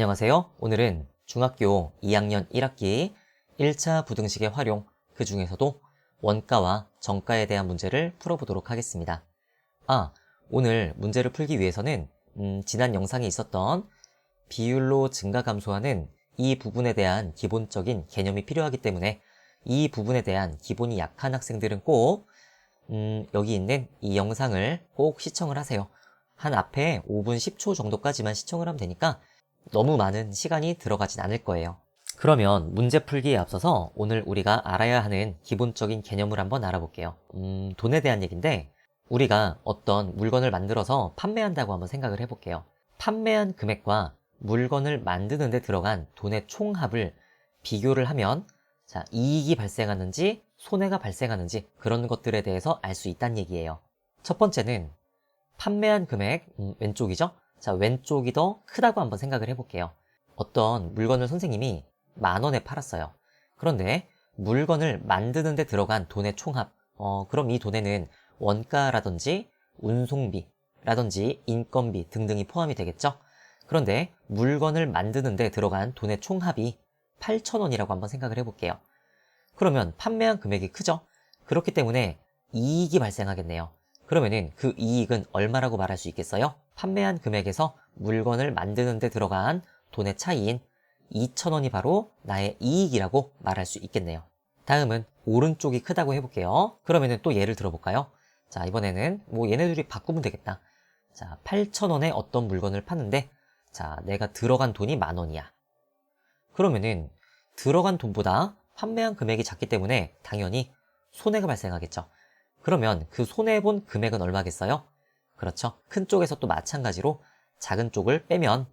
안녕하세요. 오늘은 중학교 2학년 1학기 1차 부등식의 활용, 그 중에서도 원가와 정가에 대한 문제를 풀어보도록 하겠습니다. 오늘 문제를 풀기 위해서는 지난 영상에 있었던 비율로 증가 감소하는 이 부분에 대한 기본적인 개념이 필요하기 때문에 이 부분에 대한 기본이 약한 학생들은 꼭 여기 있는 이 영상을 꼭 시청을 하세요. 한 앞에 5분 10초 정도까지만 시청을 하면 되니까 너무 많은 시간이 들어가진 않을 거예요. 그러면 문제 풀기에 앞서서 오늘 우리가 알아야 하는 기본적인 개념을 한번 알아볼게요. 돈에 대한 얘기인데 우리가 어떤 물건을 만들어서 판매한다고 한번 생각을 해볼게요. 판매한 금액과 물건을 만드는 데 들어간 돈의 총합을 비교를 하면 이익이 발생하는지 손해가 발생하는지 그런 것들에 대해서 알 수 있다는 얘기예요. 첫 번째는 판매한 금액, 왼쪽이죠? 왼쪽이 더 크다고 한번 생각을 해볼게요. 어떤 물건을 선생님이 10,000원에 팔았어요. 그런데 물건을 만드는 데 들어간 돈의 총합, 그럼 이 돈에는 원가라든지 운송비라든지 인건비 등등이 포함이 되겠죠? 그런데 물건을 만드는 데 들어간 돈의 총합이 8,000원이라고 한번 생각을 해볼게요. 그러면 판매한 금액이 크죠? 그렇기 때문에 이익이 발생하겠네요. 그러면은 그 이익은 얼마라고 말할 수 있겠어요? 판매한 금액에서 물건을 만드는 데 들어간 돈의 차이인 2,000원이 바로 나의 이익이라고 말할 수 있겠네요. 다음은 오른쪽이 크다고 해볼게요. 그러면은 또 예를 들어볼까요? 이번에는 얘네들이 바꾸면 되겠다. 8,000원에 어떤 물건을 파는데 내가 들어간 돈이 10,000원이야. 그러면은 들어간 돈보다 판매한 금액이 작기 때문에 당연히 손해가 발생하겠죠. 그러면 그 손해본 금액은 얼마겠어요? 그렇죠. 큰 쪽에서 또 마찬가지로 작은 쪽을 빼면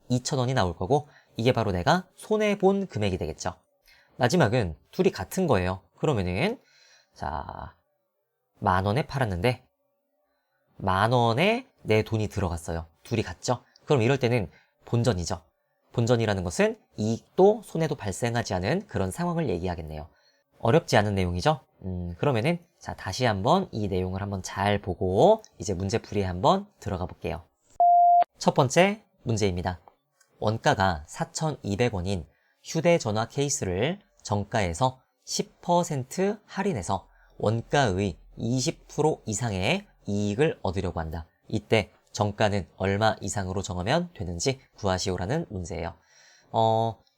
2,000원이 나올 거고 이게 바로 내가 손해본 금액이 되겠죠. 마지막은 둘이 같은 거예요. 그러면은 10,000원에 팔았는데 10,000원에 내 돈이 들어갔어요. 둘이 같죠? 그럼 이럴 때는 본전이죠. 본전이라는 것은 이익도 손해도 발생하지 않은 그런 상황을 얘기하겠네요. 어렵지 않은 내용이죠? 그러면은 다시 한번 이 내용을 한번 잘 보고 이제 문제풀이에 한번 들어가 볼게요. 첫 번째 문제입니다. 원가가 4,200원인 휴대전화 케이스를 정가에서 10% 할인해서 원가의 20% 이상의 이익을 얻으려고 한다. 이때 정가는 얼마 이상으로 정하면 되는지 구하시오라는 문제예요.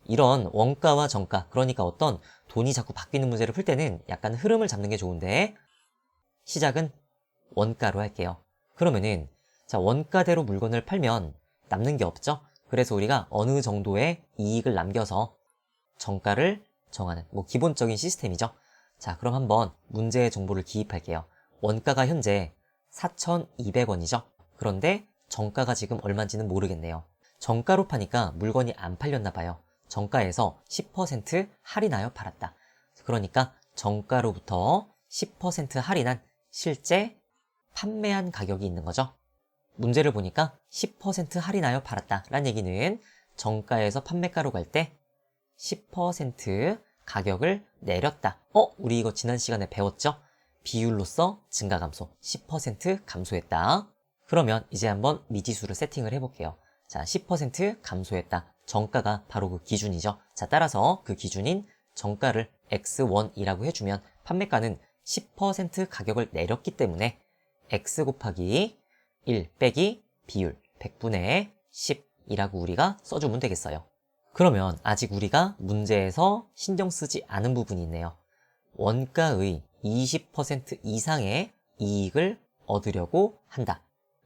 이런 원가와 정가, 그러니까 어떤 돈이 자꾸 바뀌는 문제를 풀 때는 약간 흐름을 잡는 게 좋은데 시작은 원가로 할게요. 그러면은 원가대로 물건을 팔면 남는 게 없죠? 그래서 우리가 어느 정도의 이익을 남겨서 정가를 정하는 기본적인 시스템이죠. 그럼 한번 문제의 정보를 기입할게요. 원가가 현재 4,200원이죠. 그런데 정가가 지금 얼마인지는 모르겠네요. 정가로 파니까 물건이 안 팔렸나 봐요. 정가에서 10% 할인하여 팔았다. 그러니까 정가로부터 10% 할인한 실제 판매한 가격이 있는 거죠. 문제를 보니까 10% 할인하여 팔았다 라는 얘기는 정가에서 판매가로 갈 때 10% 가격을 내렸다. 우리 이거 지난 시간에 배웠죠? 비율로서 증가 감소 10% 감소했다. 그러면 이제 한번 미지수를 세팅을 해볼게요. 10% 감소했다. 정가가 바로 그 기준이죠. 따라서 그 기준인 정가를 X1이라고 해주면 판매가는 10% 가격을 내렸기 때문에 X 곱하기 1 빼기 비율 100분의 10이라고 우리가 써주면 되겠어요. 그러면 아직 우리가 문제에서 신경 쓰지 않은 부분이 있네요. 원가의 20% 이상의 이익을 얻으려고 한다.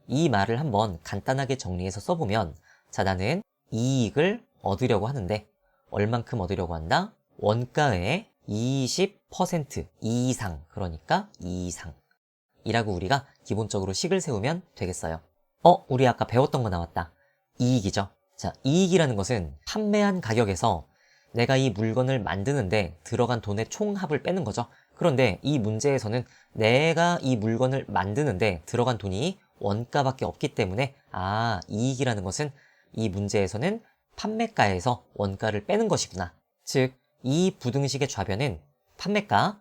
이 말을 한번 간단하게 정리해서 써보면 나는 이익을 얻으려고 하는데 얼만큼 얻으려고 한다? 원가의 20% 이상, 그러니까 이상이라고 우리가 기본적으로 식을 세우면 되겠어요. 우리 아까 배웠던 거 나왔다. 이익이죠. 이익이라는 것은 판매한 가격에서 내가 이 물건을 만드는데 들어간 돈의 총합을 빼는 거죠. 그런데 이 문제에서는 내가 이 물건을 만드는데 들어간 돈이 원가밖에 없기 때문에 이익이라는 것은 이 문제에서는 판매가에서 원가를 빼는 것이구나. 즉, 이 부등식의 좌변은 판매가,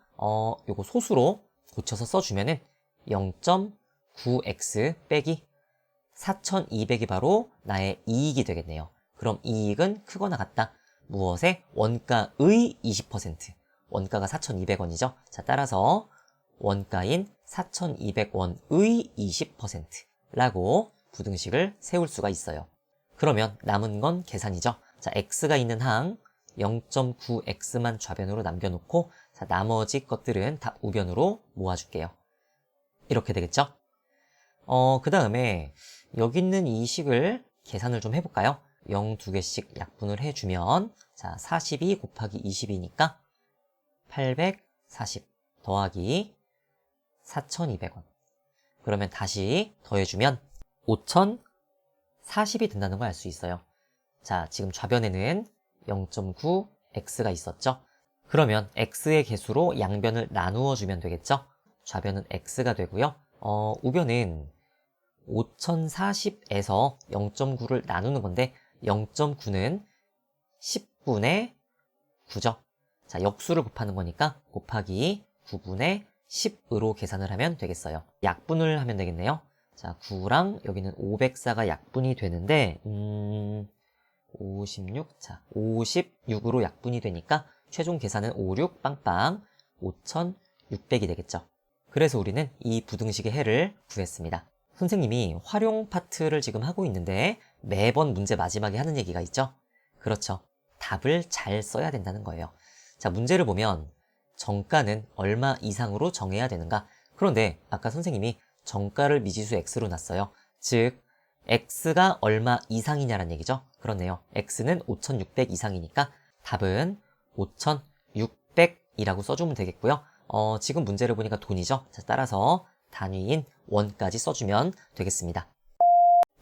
요거 소수로 고쳐서 써주면은 0.9x 빼기 4,200이 바로 나의 이익이 되겠네요. 그럼 이익은 크거나 같다. 무엇의? 원가의 20%. 원가가 4,200원이죠. 자, 따라서 원가인 4,200원의 20%라고 부등식을 세울 수가 있어요. 그러면 남은 건 계산이죠. 자, x가 있는 항 0.9x만 좌변으로 남겨놓고 자, 나머지 것들은 다 우변으로 모아줄게요. 이렇게 되겠죠? 그 다음에 여기 있는 이 식을 계산을 좀 해볼까요? 0 2개씩 약분을 해주면 자, 42 곱하기 20이니까 840 더하기 4,200원. 그러면 다시 더해주면 5,040이 된다는 걸 알 수 있어요. 자, 지금 좌변에는 0.9x가 있었죠? 그러면 x의 개수로 양변을 나누어 주면 되겠죠? 좌변은 x가 되고요. 우변은 5040에서 0.9를 나누는 건데 0.9는 10분의 9죠. 자, 역수를 곱하는 거니까 곱하기 9분의 10으로 계산을 하면 되겠어요. 약분을 하면 되겠네요. 자, 9랑 여기는 504가 약분이 되는데 56, 자, 56으로 약분이 되니까 최종 계산은 56 빵빵 5,600이 되겠죠. 그래서 우리는 이 부등식의 해를 구했습니다. 선생님이 활용 파트를 지금 하고 있는데 매번 문제 마지막에 하는 얘기가 있죠? 그렇죠. 답을 잘 써야 된다는 거예요. 자, 문제를 보면 정가는 얼마 이상으로 정해야 되는가? 그런데 아까 선생님이 정가를 미지수 x로 놨어요. 즉 x가 얼마 이상이냐는 얘기죠. 그렇네요. x는 5,600 이상이니까 답은 5,600이라고 써주면 되겠고요. 지금 문제를 보니까 돈이죠. 자, 따라서 단위인 원까지 써주면 되겠습니다.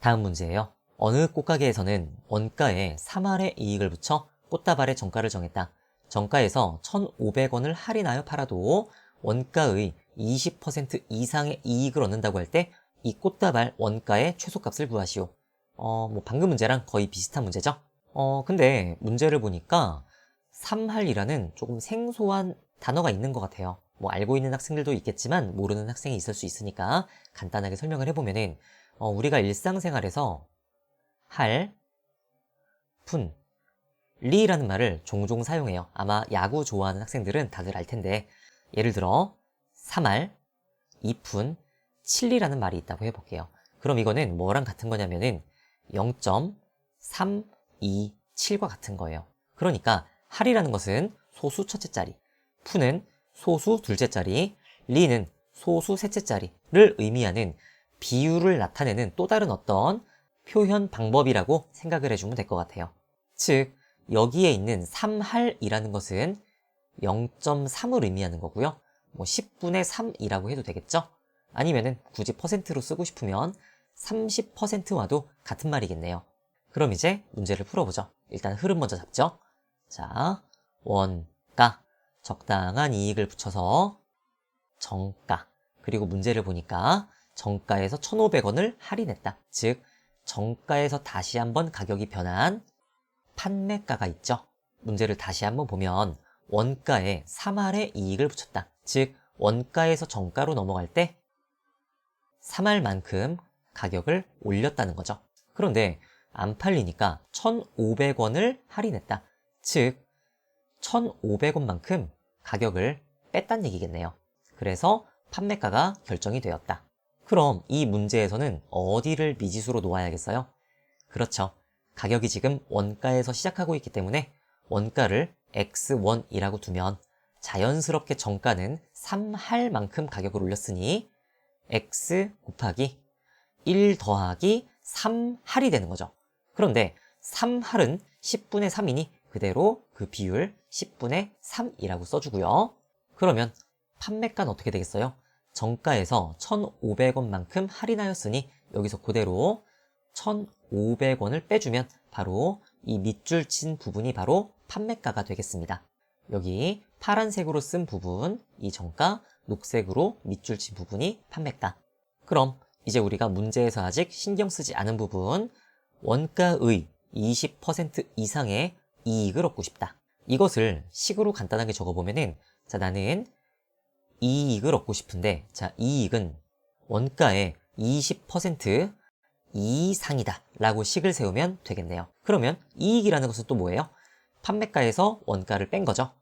다음 문제예요. 어느 꽃가게에서는 원가에 3할의 이익을 붙여 꽃다발의 정가를 정했다. 정가에서 1,500원을 할인하여 팔아도 원가의 20% 이상의 이익을 얻는다고 할 때 이 꽃다발 원가의 최소값을 구하시오. 방금 문제랑 거의 비슷한 문제죠? 근데 문제를 보니까 3할이라는 조금 생소한 단어가 있는 것 같아요. 알고 있는 학생들도 있겠지만 모르는 학생이 있을 수 있으니까 간단하게 설명을 해보면은 우리가 일상생활에서 할, 푼, 리라는 말을 종종 사용해요. 아마 야구 좋아하는 학생들은 다들 알 텐데 예를 들어 3할, 2푼, 7리라는 말이 있다고 해볼게요. 그럼 이거는 뭐랑 같은 거냐면은 0.327과 같은 거예요. 그러니까 할이라는 것은 소수 첫째 자리, 푼은 소수 둘째 자리, 리는 소수 셋째 자리를 의미하는 비율을 나타내는 또 다른 어떤 표현 방법이라고 생각을 해주면 될 것 같아요. 즉 여기에 있는 3할이라는 것은 0.3을 의미하는 거고요. 10분의 3이라고 해도 되겠죠? 아니면은 굳이 퍼센트로 쓰고 싶으면 30%와도 같은 말이겠네요. 그럼 이제 문제를 풀어보죠. 일단 흐름 먼저 잡죠. 자, 원가, 적당한 이익을 붙여서 정가, 그리고 문제를 보니까 정가에서 1,500원을 할인했다. 즉, 정가에서 다시 한번 가격이 변한 판매가가 있죠. 문제를 다시 한번 보면 원가에 3할의 이익을 붙였다. 즉, 원가에서 정가로 넘어갈 때 3할만큼 가격을 올렸다는 거죠. 그런데 안 팔리니까 1,500원을 할인했다. 즉 1,500원만큼 가격을 뺐다는 얘기겠네요. 그래서 판매가가 결정이 되었다. 그럼 이 문제에서는 어디를 미지수로 놓아야겠어요? 그렇죠. 가격이 지금 원가에서 시작하고 있기 때문에 원가를 x1이라고 두면 자연스럽게 정가는 3할만큼 가격을 올렸으니 x 곱하기 1 더하기 3할이 되는 거죠. 그런데 3할은 10분의 3이니 그대로 그 비율 10분의 3이라고 써주고요. 그러면 판매가는 어떻게 되겠어요? 정가에서 1,500원만큼 할인하였으니 여기서 그대로 1,500원을 빼주면 바로 이 밑줄 친 부분이 바로 판매가가 되겠습니다. 여기 파란색으로 쓴 부분, 이 정가, 녹색으로 밑줄 친 부분이 판매가. 그럼 이제 우리가 문제에서 아직 신경 쓰지 않은 부분, 원가의 20% 이상의 이익을 얻고 싶다. 이것을 식으로 간단하게 적어보면은, 자, 나는 이익을 얻고 싶은데, 자, 이익은 원가의 20% 이상이다 라고 식을 세우면 되겠네요. 그러면 이익이라는 것은 또 뭐예요? 판매가에서 원가를 뺀 거죠.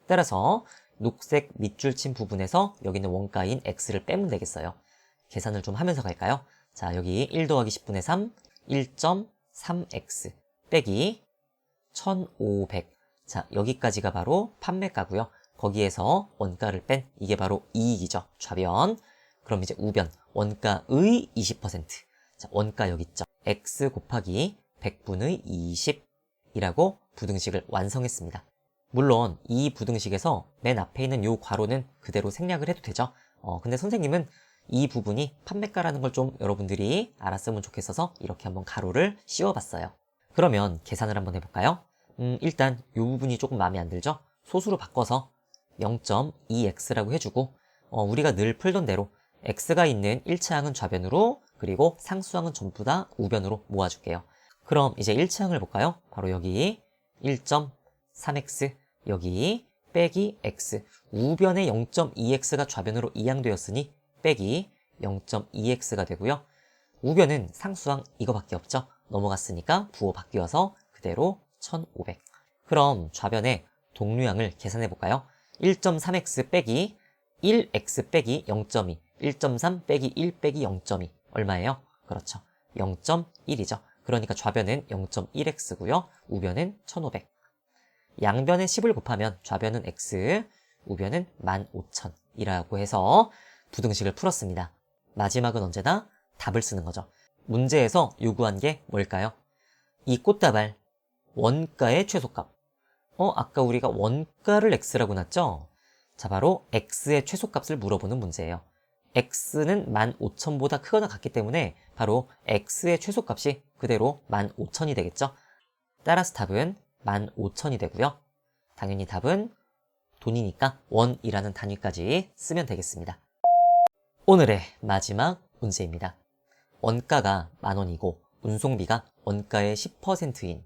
따라서 녹색 밑줄 친 부분에서 여기 있는 원가인 x를 빼면 되겠어요. 계산을 좀 하면서 갈까요? 자, 여기 1 더하기 10분의 3, 1.3x 빼기 1500. 자, 여기까지가 바로 판매가고요. 거기에서 원가를 뺀 이게 바로 이익이죠. 좌변. 그럼 이제 우변, 원가의 20%. 자, 원가 여기 있죠. x 곱하기 100분의 20이라고 부등식을 완성했습니다. 물론 이 부등식에서 맨 앞에 있는 요 괄호는 그대로 생략을 해도 되죠. 근데 선생님은 이 부분이 판매가라는 걸 좀 여러분들이 알았으면 좋겠어서 이렇게 한번 가로를 씌워봤어요. 그러면 계산을 한번 해볼까요? 일단 이 부분이 조금 마음에 안 들죠? 소수로 바꿔서 0.2x라고 해주고 우리가 늘 풀던 대로 x가 있는 1차항은 좌변으로 그리고 상수항은 전부 다 우변으로 모아줄게요. 그럼 이제 1차항을 볼까요? 바로 여기 1.3x 여기 빼기 x 우변에 0.2x가 좌변으로 이항되었으니 빼기 0.2x가 되고요. 우변은 상수항 이거밖에 없죠. 넘어갔으니까 부호 바뀌어서 그대로 1500. 그럼 좌변에 동류항을 계산해 볼까요? 1.3x 빼기 1x 빼기 0.2 1.3 빼기 1 빼기 0.2 얼마예요? 그렇죠. 0.1이죠. 그러니까 좌변은 0.1x고요. 우변은 1500. 양변에 10을 곱하면 좌변은 x, 우변은 15000이라고 해서 부등식을 풀었습니다. 마지막은 언제나 답을 쓰는 거죠. 문제에서 요구한 게 뭘까요? 이 꽃다발 원가의 최소값. 아까 우리가 원가를 x라고 놨죠? 자, 바로 x의 최소값을 물어보는 문제예요. x는 15000보다 크거나 같기 때문에 바로 x의 최소값이 그대로 15000이 되겠죠? 따라서 답은 15000이 되고요. 당연히 답은 돈이니까 원이라는 단위까지 쓰면 되겠습니다. 오늘의 마지막 문제입니다. 원가가 10,000원이고 운송비가 원가의 10%인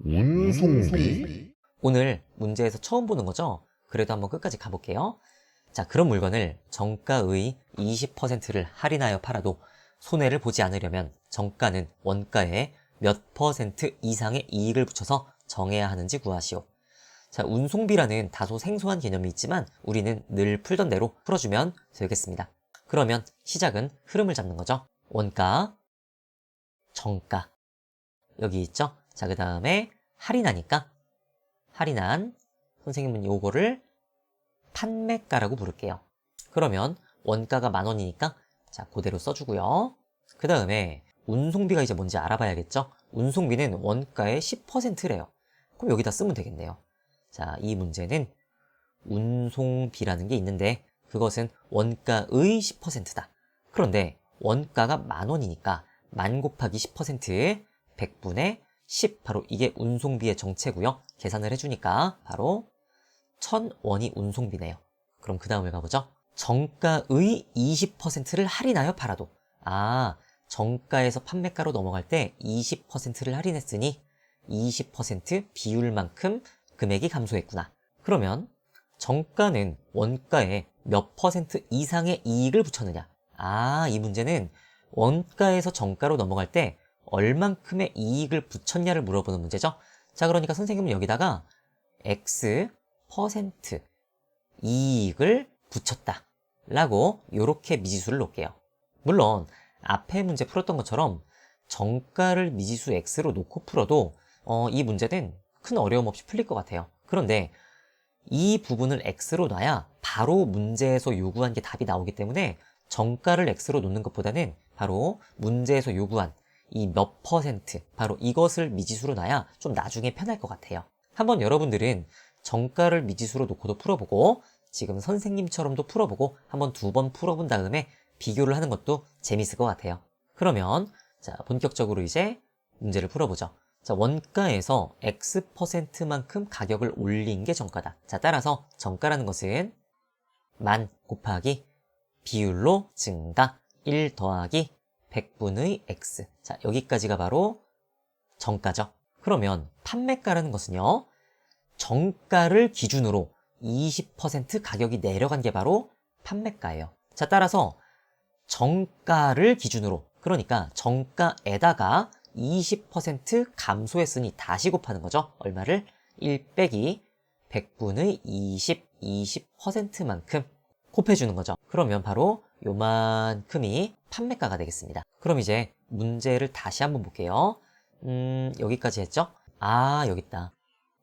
운송비? 오늘 문제에서 처음 보는 거죠? 그래도 한번 끝까지 가볼게요. 자, 그런 물건을 정가의 20%를 할인하여 팔아도 손해를 보지 않으려면 정가는 원가에 몇 % 이상의 이익을 붙여서 정해야 하는지 구하시오. 자, 운송비라는 다소 생소한 개념이 있지만 우리는 늘 풀던 대로 풀어주면 되겠습니다. 그러면 시작은 흐름을 잡는 거죠. 원가, 정가, 여기 있죠? 자, 그 다음에 할인하니까 할인한 선생님은 요거를 판매가라고 부를게요. 그러면 원가가 10,000원이니까 자, 그대로 써주고요. 그 다음에 운송비가 이제 뭔지 알아봐야겠죠? 운송비는 원가의 10%래요. 그럼 여기다 쓰면 되겠네요. 자, 이 문제는 운송비라는 게 있는데 그것은 원가의 10%다. 그런데 원가가 10,000원이니까 10,000 곱하기 10% 100분의 10 바로 이게 운송비의 정체고요. 계산을 해주니까 바로 1,000원이 운송비네요. 그럼 그 다음을 가보죠. 정가의 20%를 할인하여 팔아도 정가에서 판매가로 넘어갈 때 20%를 할인했으니 20% 비율만큼 금액이 감소했구나. 그러면 정가는 원가에 몇 퍼센트 이상의 이익을 붙였느냐. 이 문제는 원가에서 정가로 넘어갈 때 얼만큼의 이익을 붙였냐를 물어보는 문제죠. 자, 그러니까 선생님은 여기다가 X 퍼센트 이익을 붙였다 라고 이렇게 미지수를 놓을게요. 물론 앞에 문제 풀었던 것처럼 정가를 미지수 X로 놓고 풀어도 이 문제는 큰 어려움 없이 풀릴 것 같아요. 그런데 이 부분을 X로 놔야 바로 문제에서 요구한 게 답이 나오기 때문에 정가를 X로 놓는 것보다는 바로 문제에서 요구한 이 몇 퍼센트 바로 이것을 미지수로 놔야 좀 나중에 편할 것 같아요. 한번 여러분들은 정가를 미지수로 놓고도 풀어보고 지금 선생님처럼도 풀어보고 한번 2번 풀어본 다음에 비교를 하는 것도 재밌을 것 같아요. 그러면 자, 본격적으로 이제 문제를 풀어보죠. 자, 원가에서 X%만큼 가격을 올린 게 정가다. 자, 따라서 정가라는 것은 10,000 곱하기 비율로 증가 1 더하기 100분의 X. 자, 여기까지가 바로 정가죠. 그러면 판매가라는 것은요, 정가를 기준으로 20% 가격이 내려간 게 바로 판매가예요. 자, 따라서 정가를 기준으로 그러니까 정가에다가 20% 감소했으니 다시 곱하는 거죠. 얼마를? 1 빼기 100분의 20%만큼 곱해주는 거죠. 그러면 바로 요만큼이 판매가가 되겠습니다. 그럼 이제 문제를 다시 한번 볼게요. 여기까지 했죠? 아, 여기 있다.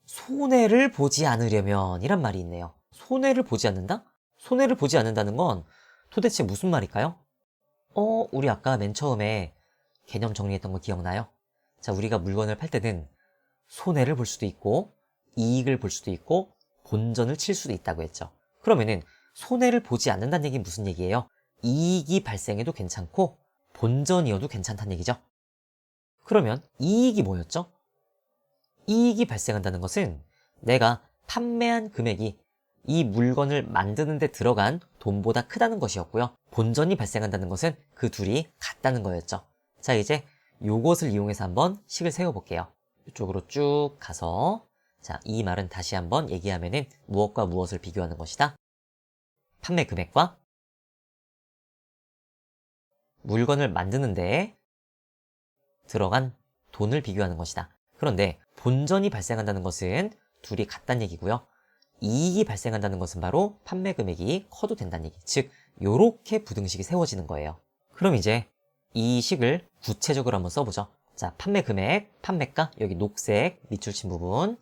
손해를 보지 않으려면 이란 말이 있네요. 손해를 보지 않는다? 손해를 보지 않는다는 건 도대체 무슨 말일까요? 우리 아까 맨 처음에 개념 정리했던 거 기억나요? 자, 우리가 물건을 팔 때는 손해를 볼 수도 있고 이익을 볼 수도 있고 본전을 칠 수도 있다고 했죠. 그러면은 손해를 보지 않는다는 얘기는 무슨 얘기예요? 이익이 발생해도 괜찮고 본전이어도 괜찮다는 얘기죠. 그러면 이익이 뭐였죠? 이익이 발생한다는 것은 내가 판매한 금액이 이 물건을 만드는 데 들어간 돈보다 크다는 것이었고요. 본전이 발생한다는 것은 그 둘이 같다는 거였죠. 자, 이제 요것을 이용해서 한번 식을 세워볼게요. 이쪽으로 쭉 가서 자, 이 말은 다시 한번 얘기하면은 무엇과 무엇을 비교하는 것이다? 판매 금액과 물건을 만드는데 들어간 돈을 비교하는 것이다. 그런데 본전이 발생한다는 것은 둘이 같다는 얘기고요. 이익이 발생한다는 것은 바로 판매 금액이 커도 된다는 얘기. 즉, 요렇게 부등식이 세워지는 거예요. 그럼 이제 이 식을 구체적으로 한번 써보죠. 자, 판매 금액, 판매가, 여기 녹색 밑줄 친 부분.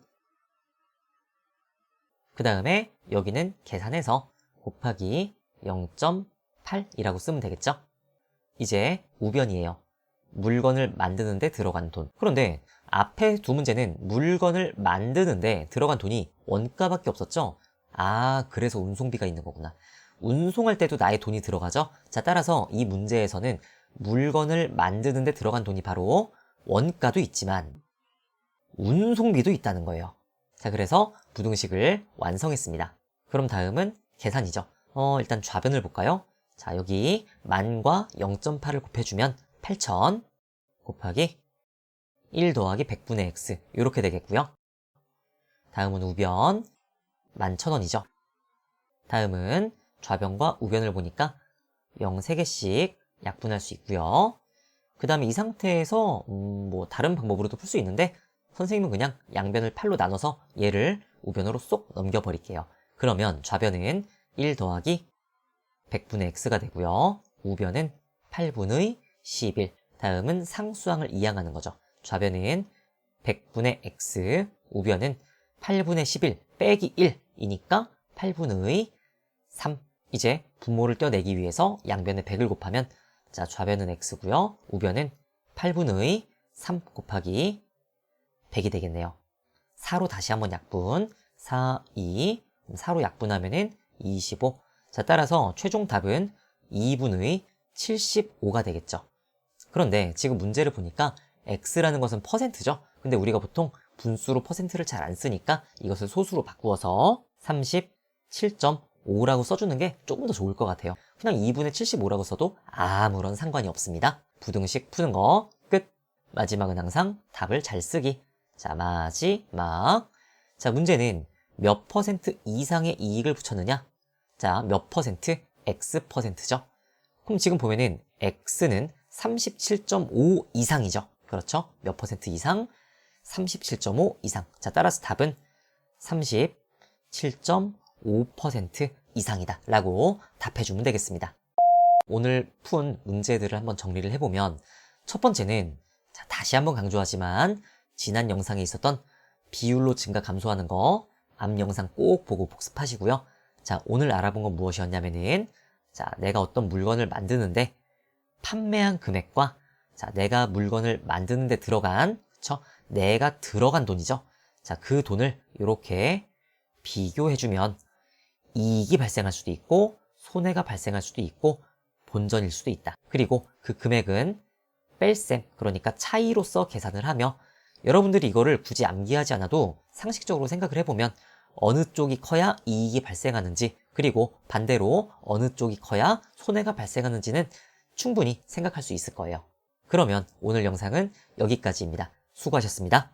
그 다음에 여기는 계산해서 곱하기 0.8이라고 쓰면 되겠죠? 이제 우변이에요. 물건을 만드는데 들어간 돈. 그런데 앞에 두 문제는 물건을 만드는데 들어간 돈이 원가밖에 없었죠? 아, 그래서 운송비가 있는 거구나. 운송할 때도 나의 돈이 들어가죠? 자, 따라서 이 문제에서는 물건을 만드는데 들어간 돈이 바로 원가도 있지만 운송비도 있다는 거예요. 자, 그래서 부등식을 완성했습니다. 그럼 다음은 계산이죠. 일단 좌변을 볼까요? 자, 여기 만과 0.8을 곱해주면 8,000 곱하기 1 더하기 100분의 x 이렇게 되겠고요. 다음은 우변 11,000원이죠. 다음은 좌변과 우변을 보니까 0 3개씩 약분할 수 있고요. 그 다음에 이 상태에서 뭐 다른 방법으로도 풀 수 있는데 선생님은 그냥 양변을 8로 나눠서 얘를 우변으로 쏙 넘겨버릴게요. 그러면 좌변은 1 더하기 100분의 x가 되고요. 우변은 8분의 11. 다음은 상수항을 이항하는 거죠. 좌변은 100분의 x, 우변은 8분의 11 빼기 1이니까 8분의 3. 이제 분모를 떼어내기 위해서 양변에 100을 곱하면 자, 좌변은 x고요. 우변은 8분의 3 곱하기 100이 되겠네요. 4로 다시 한번 약분. 4, 2. 4로 약분하면은 25. 자, 따라서 최종 답은 2분의 75가 되겠죠. 그런데 지금 문제를 보니까 x라는 것은 퍼센트죠. 근데 우리가 보통 분수로 퍼센트를 잘 안 쓰니까 이것을 소수로 바꾸어서 37.5라고 써주는 게 조금 더 좋을 것 같아요. 그냥 2분의 75라고 써도 아무런 상관이 없습니다. 부등식 푸는 거 끝. 마지막은 항상 답을 잘 쓰기. 자, 마지막. 자, 문제는 몇 퍼센트 이상의 이익을 붙였느냐? 자, 몇 퍼센트? x%죠. 그럼 지금 보면은 x는 37.5 이상이죠. 그렇죠? 몇 퍼센트 이상? 37.5 이상. 자, 따라서 답은 37.5% 이상이다 라고 답해주면 되겠습니다. 오늘 푼 문제들을 한번 정리를 해보면 첫 번째는 자, 다시 한번 강조하지만 지난 영상에 있었던 비율로 증가 감소하는 거 앞 영상 꼭 보고 복습하시고요. 자, 오늘 알아본 건 무엇이었냐면은 자, 내가 어떤 물건을 만드는데 판매한 금액과 자, 내가 물건을 만드는데 들어간 그쵸? 내가 들어간 돈이죠. 자, 그 돈을 이렇게 비교해주면 이익이 발생할 수도 있고 손해가 발생할 수도 있고 본전일 수도 있다. 그리고 그 금액은 뺄셈, 그러니까 차이로서 계산을 하며 여러분들이 이거를 굳이 암기하지 않아도 상식적으로 생각을 해보면 어느 쪽이 커야 이익이 발생하는지 그리고 반대로 어느 쪽이 커야 손해가 발생하는지는 충분히 생각할 수 있을 거예요. 그러면 오늘 영상은 여기까지입니다. 수고하셨습니다.